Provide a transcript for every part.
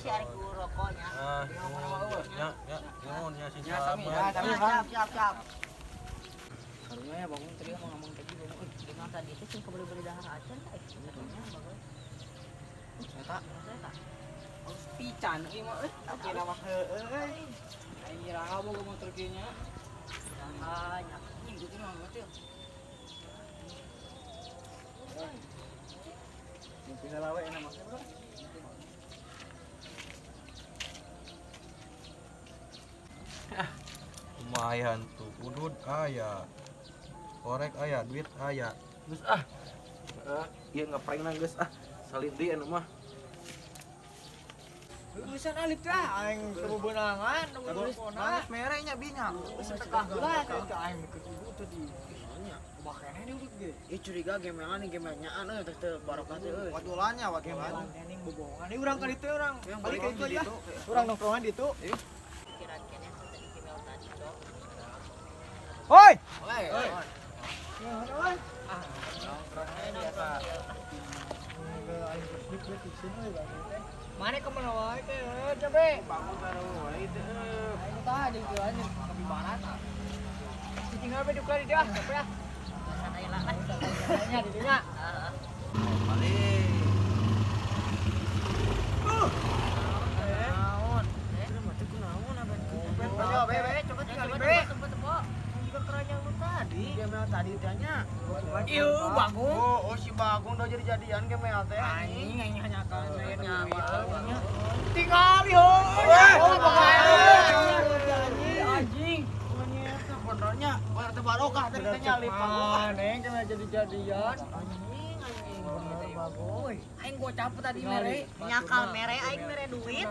si arek rokoknya. Ya, si Siap. Harusnya ya bangun tadi ngomong tadi bangun. Dengan tadi itu sih beli dahar acan sebenarnya bagus. Saya tak. pican ieu mah oke nama heueuy. Ini raha boga motor kieu nya. Banyak. Ini gitu mah mah teh. Mungkin lawe enak mah bro. lumayan tuh udud aya korek aya duit aya geus ieu ngapain geus salid deui anu mah Tulisan alif teh aing teu beunangan teleponna merenya binya geus tekah heula teh aing mikir ibu teh di soalnya bakene di urut ge Ih curiga gemelan nih gemelnyaan teh barokah teh euy. wadulannya gemelan tening boboongan ieu urang ka ditu urang Yang balik balik ka ditu di ya ditu. urang nongkrongan ditu Kira-kira yang tadi Kimel tadi dong. hoi Oi. nongkrongnya biasa mana kemana wae teh coba Bangun baru wae teh. aing tadi di jalan di barat tinggal be dukla di dia capek ya Sana ilang lah. nya di dinya Balik. Naon? Udah mati ku naon abang. coba be coba tinggal be Tembok. Juga keranjang lu tadi. Gemel tadi tanya. ieu bangun Oh si Bagung udah jadi-jadian gemel teh. anjing hanya kan Nya tinggal yo anjing Sebenarnya bener teh barokah teh teh nyalip Bagung. neng kena jadi-jadian Bener Bagung. aing gua capek tadi mere nyakal mere aing mere duit.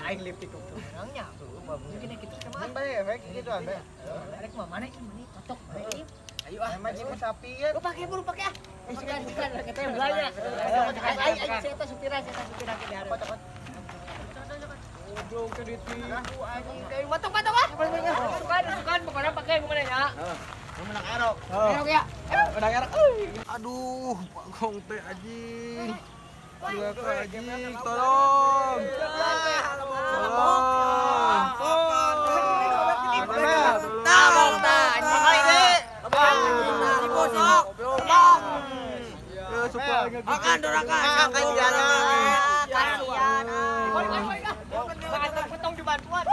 aing liptik tuh menangnya mungkin kita kemana Bae efek gitu anda. arek mah mana ini cocok ayo Emang jiwa sapi ya. lu pakai ah sikan kita yang belanja ayo saya supira ke daerah cocok goblok ke ditu anjing kayak batok ah sukan pokoknya pakai gimana ya Lu menang erok. erok ya udah erok aduh bagong teh anjing gila ke anjing tolong tabok anjing kali deh digosok goblok ya supaya makan dorakan Kasihan. potong di bantuan